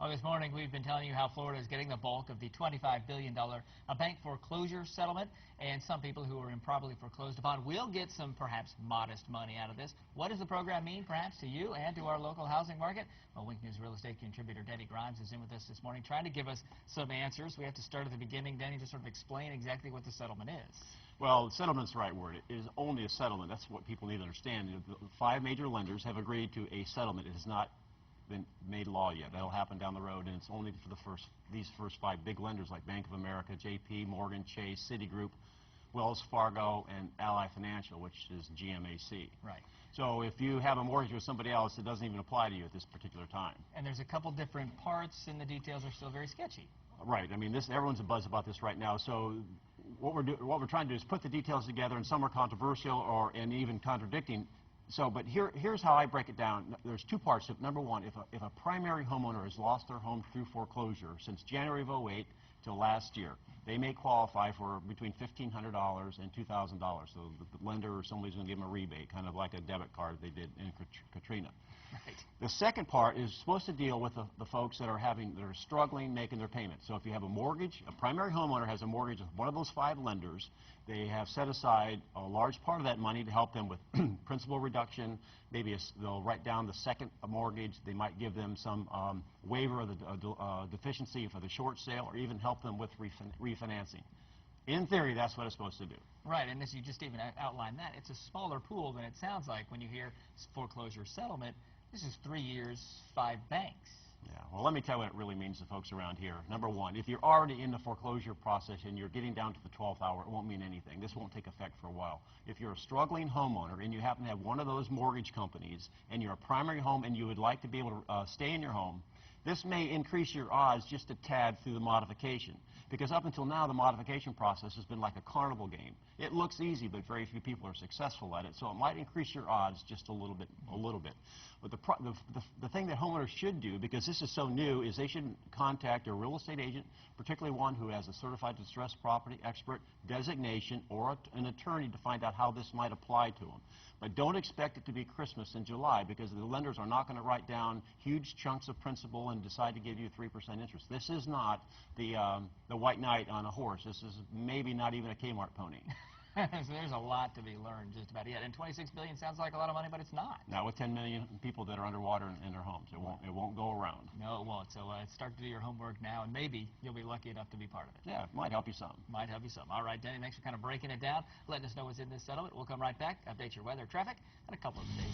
Well, this morning we've been telling you how Florida is getting the bulk of the $25 billion bank foreclosure settlement, and some people who are improperly foreclosed upon will get some perhaps modest money out of this. What does the program mean perhaps to you and to our local housing market? Well, Wink News real estate contributor Denny Grimes is in with us this morning trying to give us some answers. We have to start at the beginning, Denny, to sort of explain exactly what the settlement is. Well, settlement's the right word. It is only a settlement. That's what people need to understand. The 5 major lenders have agreed to a settlement. It has not been made law yet. That'll happen down the road, and it's only for these first 5 big lenders like Bank of America, JP Morgan, Chase, Citigroup, Wells Fargo, and Ally Financial, which is GMAC. Right. So if you have a mortgage with somebody else, it doesn't even apply to you at this particular time. And there's a couple different parts, and the details are still very sketchy. Right. I mean, everyone's a buzz about this right now. So what we're trying to do is put the details together, and some are controversial and even contradicting. So, but here's how I break it down. There's 2 parts. Number one, if a primary homeowner has lost their home through foreclosure since January of '08 till last year, they may qualify for between $1,500 and $2,000. So the lender or somebody's going to give them a rebate, kind of like a debit card they did in Katrina. Right. The second part is supposed to deal with the folks that are struggling making their payments. So if you have a mortgage, a primary homeowner has a mortgage with one of those 5 lenders, they have set aside a large part of that money to help them with principal reduction. Maybe they'll write down the second mortgage. They might give them some waiver of the deficiency for the short sale, or even help them with refinancing. In theory, that's what it's supposed to do. Right, and as you just even outlined that, it's a smaller pool than it sounds like when you hear foreclosure settlement. This is 3 years, 5 banks. Yeah, well, let me tell you what it really means to folks around here. Number one, if you're already in the foreclosure process and you're getting down to the 12th hour, it won't mean anything. This won't take effect for a while. If you're a struggling homeowner and you happen to have one of those mortgage companies and you're a primary home and you would like to be able to stay in your home, this may increase your odds just a tad through the modification. Because up until now, the modification process has been like a carnival game. It looks easy, but very few people are successful at it, so it might increase your odds just a little bit. But the thing that homeowners should do, because this is so new, is they should contact a real estate agent, particularly one who has a certified distressed property expert designation or an attorney, to find out how this might apply to them. But don't expect it to be Christmas in July, because the lenders are not going to write down huge chunks of principal and decide to give you 3% interest. This is not the White Knight on a horse. This is maybe not even a Kmart pony. So there's a lot to be learned just about yet. And $26 billion sounds like a lot of money, but it's not. Not with 10 million people that are underwater in their homes. It won't go around. No, it won't. So start to do your homework now, and maybe you'll be lucky enough to be part of it. Yeah, it might help you some. Might help you some. All right, Denny, thanks for kind of breaking it down, letting us know what's in this settlement. We'll come right back, update your weather, traffic, and a couple of today's